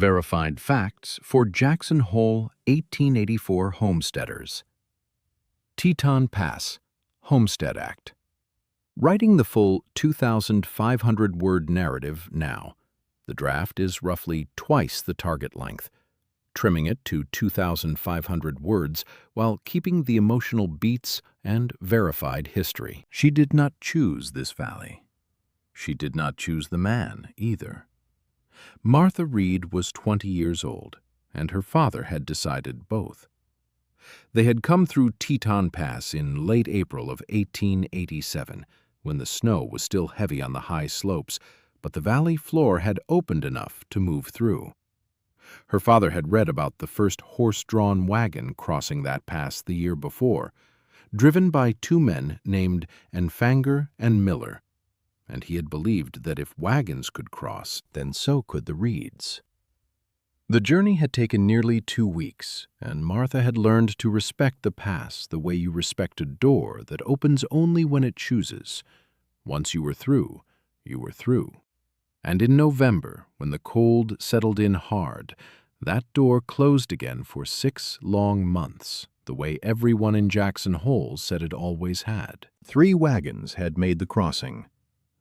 Verified facts for Jackson Hole 1884 homesteaders. Teton Pass, Homestead Act. Writing the full 2,500-word narrative now, the draft is roughly twice the target length, trimming it to 2,500 words while keeping the emotional beats and verified history. She did not choose this valley. She did not choose the man, either. Martha Reed was 20 years old, and her father had decided both. They had come through Teton Pass in late April of 1887, when the snow was still heavy on the high slopes, but the valley floor had opened enough to move through. Her father had read about the first horse-drawn wagon crossing that pass the year before, driven by two men named Enfanger and Miller, and he had believed that if wagons could cross, then so could the Reeds. The journey had taken nearly 2 weeks, and Martha had learned to respect the pass the way you respect a door that opens only when it chooses. Once you were through, you were through. And in November, when the cold settled in hard, that door closed again for 6 long months, the way everyone in Jackson Hole said it always had. 3 wagons had made the crossing.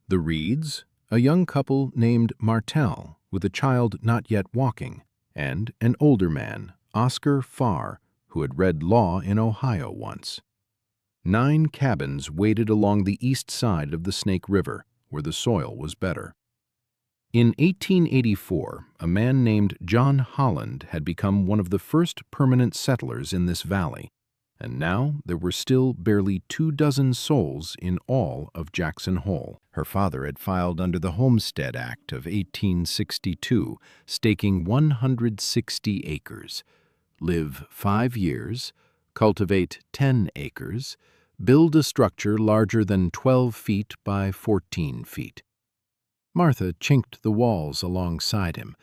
The Reeds, a young couple named Martell with a child not yet walking, and an older man, Oscar Farr, who had read law in Ohio once. 9 cabins waited along the east side of the Snake River, where the soil was better. In 1884, a man named John Holland had become one of the first permanent settlers in this valley, and now there were still barely 24 souls in all of Jackson Hole. Her father had filed under the Homestead Act of 1862, staking 160 acres, live 5 years, cultivate 10 acres, build a structure larger than 12 feet by 14 feet. Martha chinked the walls alongside him.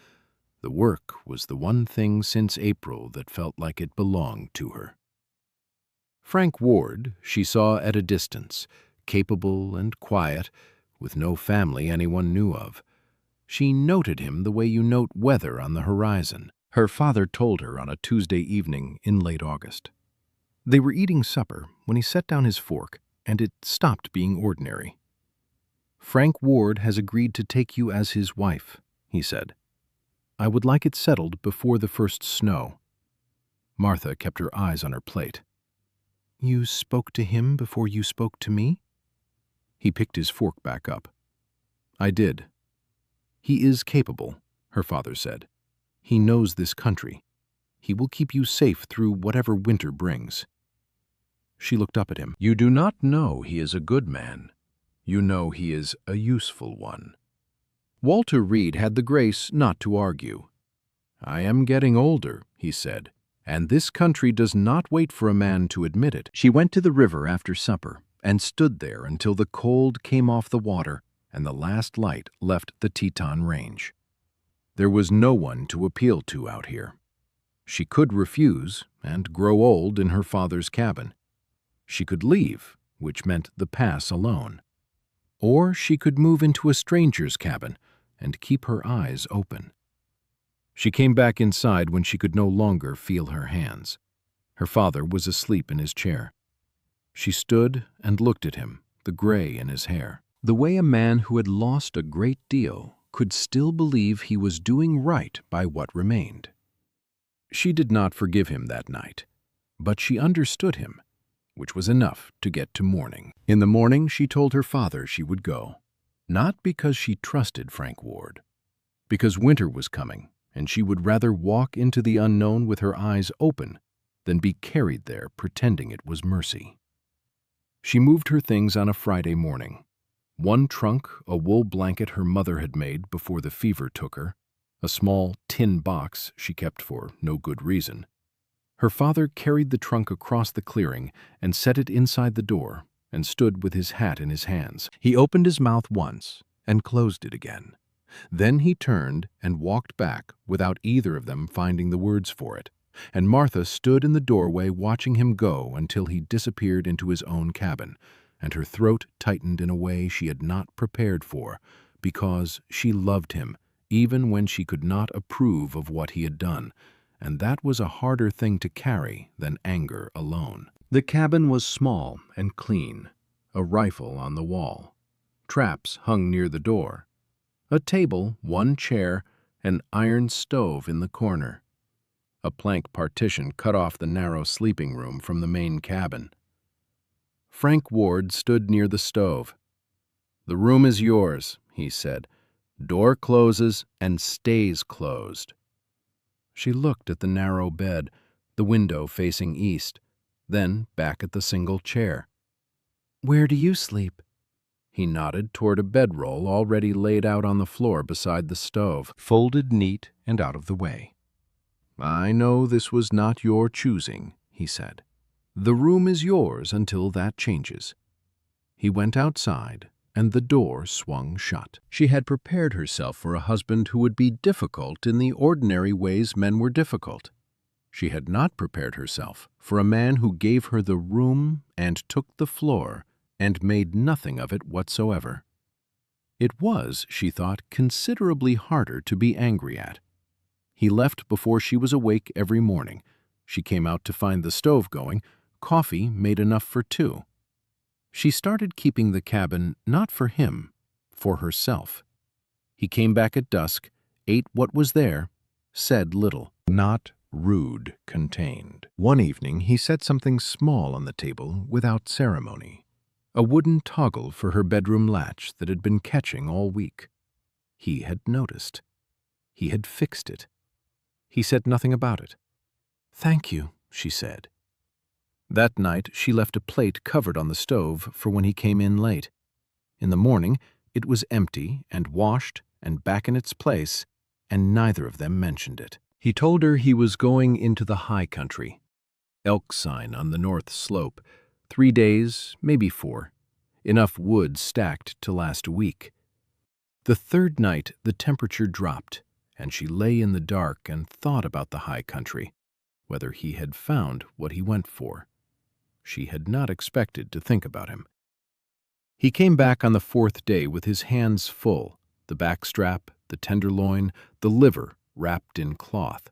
The work was the one thing since April that felt like it belonged to her. Frank Ward she saw at a distance, capable and quiet, with no family anyone knew of. She noted him the way you note weather on the horizon. Her father told her on a Tuesday evening in late August. They were eating supper when he set down his fork, and it stopped being ordinary. "Frank Ward has agreed to take you as his wife," he said. "I would like it settled before the first snow." Martha kept her eyes on her plate. "You spoke to him before you spoke to me?" He picked his fork back up. "I did. He is capable," her father said. "He knows this country. He will keep you safe through whatever winter brings." She looked up at him. "You do not know he is a good man. You know he is a useful one." Walter Reed had the grace not to argue. "I am getting older," he said, "and this country does not wait for a man to admit it." She went to the river after supper and stood there until the cold came off the water and the last light left the Teton Range. There was no one to appeal to out here. She could refuse and grow old in her father's cabin. She could leave, which meant the pass alone. Or she could move into a stranger's cabin and keep her eyes open. She came back inside when she could no longer feel her hands. Her father was asleep in his chair. She stood and looked at him, the gray in his hair, the way a man who had lost a great deal could still believe he was doing right by what remained. She did not forgive him that night, but she understood him, which was enough to get to morning. In the morning, she told her father she would go, not because she trusted Frank Ward, because winter was coming, and she would rather walk into the unknown with her eyes open than be carried there pretending it was mercy. She moved her things on a Friday morning. One trunk, a wool blanket her mother had made before the fever took her, a small tin box she kept for no good reason. Her father carried the trunk across the clearing and set it inside the door and stood with his hat in his hands. He opened his mouth once and closed it again. Then he turned and walked back without either of them finding the words for it, and Martha stood in the doorway watching him go until he disappeared into his own cabin, and her throat tightened in a way she had not prepared for, because she loved him even when she could not approve of what he had done, and that was a harder thing to carry than anger alone. The cabin was small and clean, a rifle on the wall, traps hung near the door, a table, one chair, an iron stove in the corner. A plank partition cut off the narrow sleeping room from the main cabin. Frank Ward stood near the stove. "The room is yours," he said. "Door closes and stays closed." She looked at the narrow bed, the window facing east, then back at the single chair. "Where do you sleep?" He nodded toward a bedroll already laid out on the floor beside the stove, folded neat and out of the way. "I know this was not your choosing," he said. "The room is yours until that changes." He went outside, and the door swung shut. She had prepared herself for a husband who would be difficult in the ordinary ways men were difficult. She had not prepared herself for a man who gave her the room and took the floor and made nothing of it whatsoever. It was, she thought, considerably harder to be angry at. He left before she was awake every morning. She came out to find the stove going, coffee made enough for two. She started keeping the cabin not for him, for herself. He came back at dusk, ate what was there, said little. Not rude contained. One evening he set something small on the table without ceremony. A wooden toggle for her bedroom latch that had been catching all week. He had noticed. He had fixed it. He said nothing about it. "Thank you," she said. That night she left a plate covered on the stove for when he came in late. In the morning it was empty and washed and back in its place, and neither of them mentioned it. He told her he was going into the high country. Elk sign on the north slope. 3 days, maybe 4. Enough wood stacked to last a week. The third night the temperature dropped, and she lay in the dark and thought about the high country, whether he had found what he went for. She had not expected to think about him. He came back on the 4th day with his hands full, the backstrap, the tenderloin, the liver wrapped in cloth.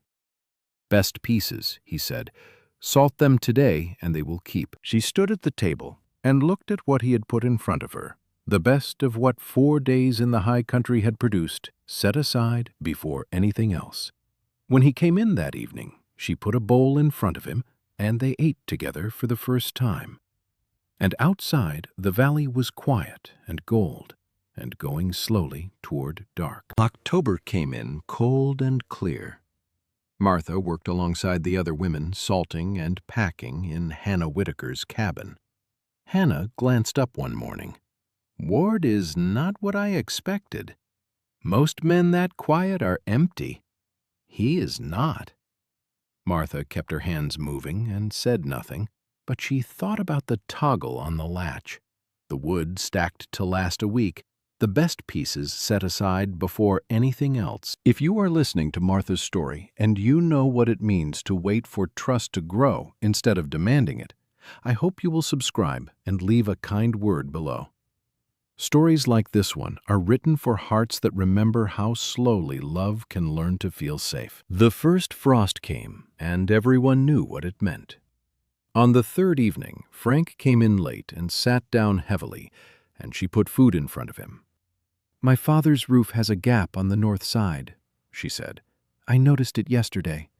"Best pieces," he said. "Salt them today and they will keep." She stood at the table and looked at what he had put in front of her, the best of what 4 days in the high country had produced, set aside before anything else. When he came in that evening, she put a bowl in front of him, and they ate together for the first time. And outside, the valley was quiet and gold, and going slowly toward dark. October came in cold and clear. Martha worked alongside the other women, salting and packing in Hannah Whitaker's cabin. Hannah glanced up one morning. "Ward is not what I expected. Most men that quiet are empty. He is not." Martha kept her hands moving and said nothing, but she thought about the toggle on the latch, the wood stacked to last a week, the best pieces set aside before anything else. If you are listening to Martha's story and you know what it means to wait for trust to grow instead of demanding it, I hope you will subscribe and leave a kind word below. Stories like this one are written for hearts that remember how slowly love can learn to feel safe. The first frost came, and everyone knew what it meant. On the 3rd evening, Frank came in late and sat down heavily, and she put food in front of him. "My father's roof has a gap on the north side," she said. "I noticed it yesterday."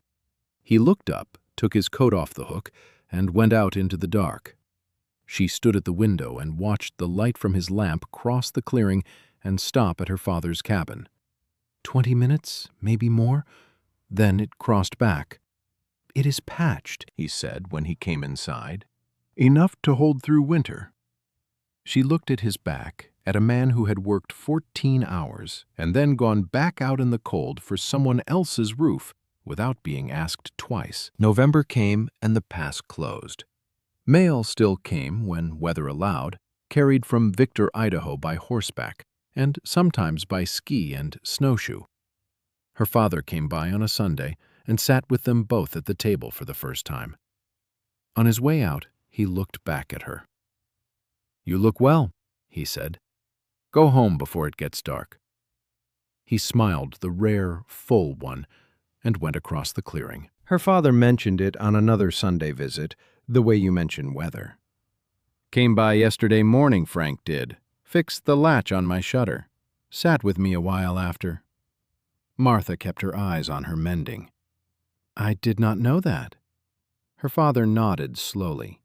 He looked up, took his coat off the hook, and went out into the dark. She stood at the window and watched the light from his lamp cross the clearing and stop at her father's cabin. 20 minutes, maybe more. Then it crossed back. "It is patched," he said when he came inside. "Enough to hold through winter." She looked at his back, at a man who had worked 14 hours and then gone back out in the cold for someone else's roof without being asked twice. November came and the pass closed. Mail still came when weather allowed, carried from Victor, Idaho by horseback, and sometimes by ski and snowshoe. Her father came by on a Sunday and sat with them both at the table for the first time. On his way out, he looked back at her. "You look well," he said. "Go home before it gets dark." He smiled the rare, full one, and went across the clearing. Her father mentioned it on another Sunday visit, the way you mention weather. Came by yesterday morning, Frank did. Fixed the latch on my shutter. Sat with me a while after. Martha kept her eyes on her mending. I did not know that. Her father nodded slowly.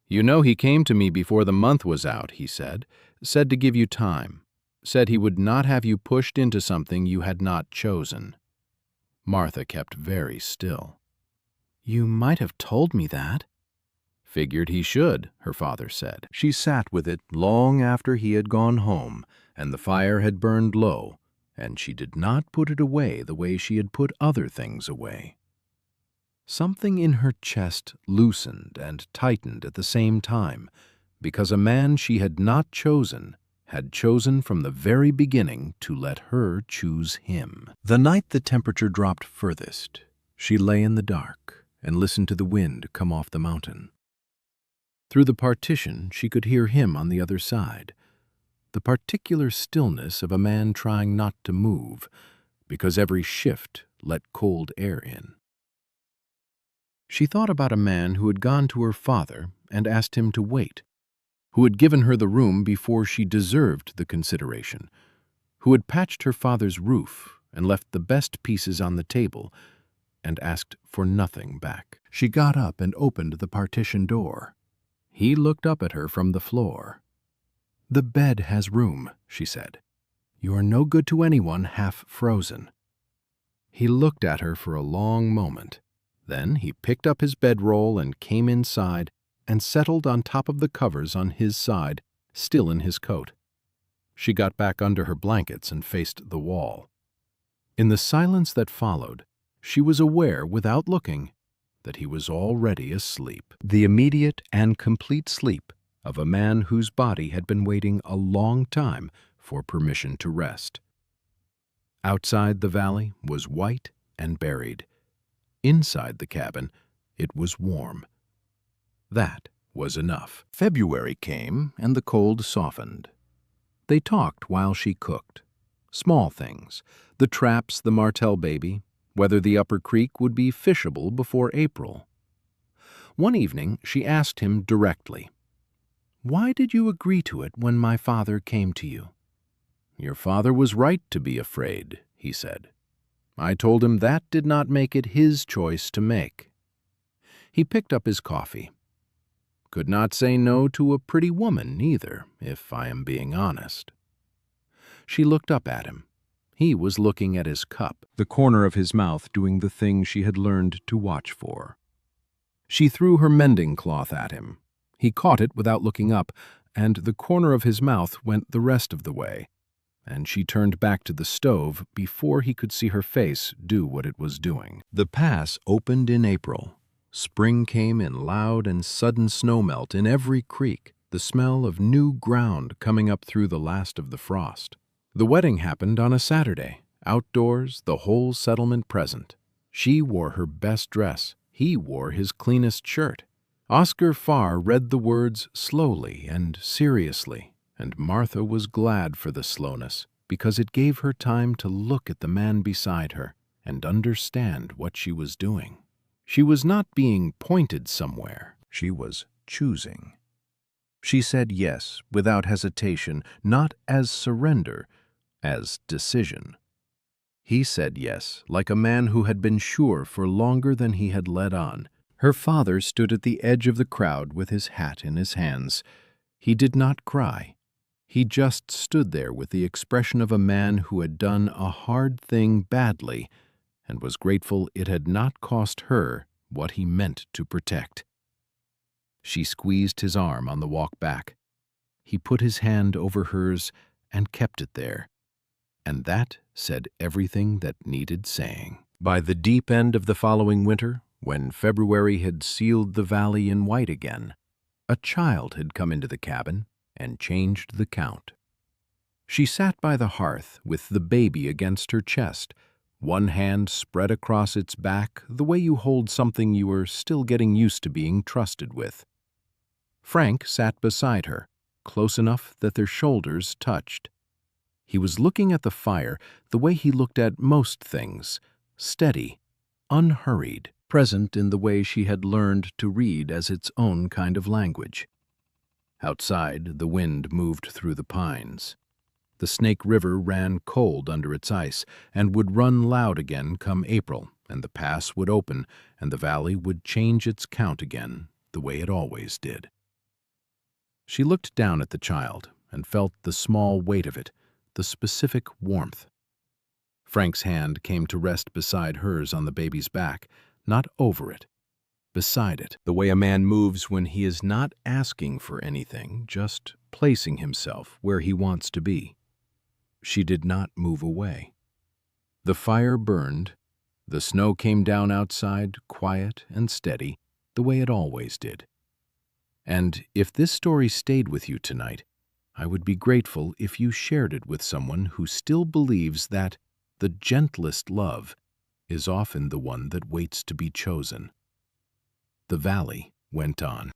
You know he came to me before the month was out, he said. Said to give you time. Said he would not have you pushed into something you had not chosen. Martha kept very still. You might have told me that. Figured he should, her father said. She sat with it long after he had gone home, and the fire had burned low, and she did not put it away the way she had put other things away. Something in her chest loosened and tightened at the same time, because a man she had not chosen had chosen from the very beginning to let her choose him. The night the temperature dropped furthest, she lay in the dark and listened to the wind come off the mountain. Through the partition, she could hear him on the other side, the particular stillness of a man trying not to move, because every shift let cold air in. She thought about a man who had gone to her father and asked him to wait, who had given her the room before she deserved the consideration, who had patched her father's roof and left the best pieces on the table and asked for nothing back. She got up and opened the partition door. He looked up at her from the floor. The bed has room, she said. You are no good to anyone half frozen. He looked at her for a long moment. Then he picked up his bedroll and came inside and settled on top of the covers on his side, still in his coat. She got back under her blankets and faced the wall. In the silence that followed, she was aware, without looking, that he was already asleep. The immediate and complete sleep of a man whose body had been waiting a long time for permission to rest. Outside the valley was white and buried. Inside the cabin, it was warm. That was enough. February came, and the cold softened. They talked while she cooked. Small things, the traps, the Martell baby, whether the upper creek would be fishable before April. One evening she asked him directly, Why did you agree to it when my father came to you? Your father was right to be afraid, he said. I told him that did not make it his choice to make. He picked up his coffee. Could not say no to a pretty woman either, if I am being honest. She looked up at him. He was looking at his cup, the corner of his mouth doing the thing she had learned to watch for. She threw her mending cloth at him. He caught it without looking up, and the corner of his mouth went the rest of the way, and she turned back to the stove before he could see her face do what it was doing. The pass opened in April. Spring came in loud and sudden snowmelt in every creek, the smell of new ground coming up through the last of the frost. The wedding happened on a Saturday, outdoors, the whole settlement present. She wore her best dress. He wore his cleanest shirt. Oscar Farr read the words slowly and seriously, and Martha was glad for the slowness, because it gave her time to look at the man beside her and understand what she was doing. She was not being pointed somewhere. She was choosing. She said yes without hesitation, not as surrender, as decision. He said yes, like a man who had been sure for longer than he had let on. Her father stood at the edge of the crowd with his hat in his hands. He did not cry. He just stood there with the expression of a man who had done a hard thing badly and was grateful it had not cost her what he meant to protect. She squeezed his arm on the walk back. He put his hand over hers and kept it there, and that said everything that needed saying. By the deep end of the following winter, when February had sealed the valley in white again, a child had come into the cabin and changed the count. She sat by the hearth with the baby against her chest, one hand spread across its back the way you hold something you are still getting used to being trusted with. Frank sat beside her, close enough that their shoulders touched. He was looking at the fire the way he looked at most things, steady, unhurried, present in the way she had learned to read as its own kind of language. Outside, the wind moved through the pines. The Snake River ran cold under its ice and would run loud again come April, and the pass would open and the valley would change its count again, the way it always did. She looked down at the child and felt the small weight of it, the specific warmth. Frank's hand came to rest beside hers on the baby's back, not over it, beside it, the way a man moves when he is not asking for anything, just placing himself where he wants to be. She did not move away. The fire burned. The snow came down outside, quiet and steady, the way it always did. And if this story stayed with you tonight, I would be grateful if you shared it with someone who still believes that the gentlest love is often the one that waits to be chosen. The valley went on.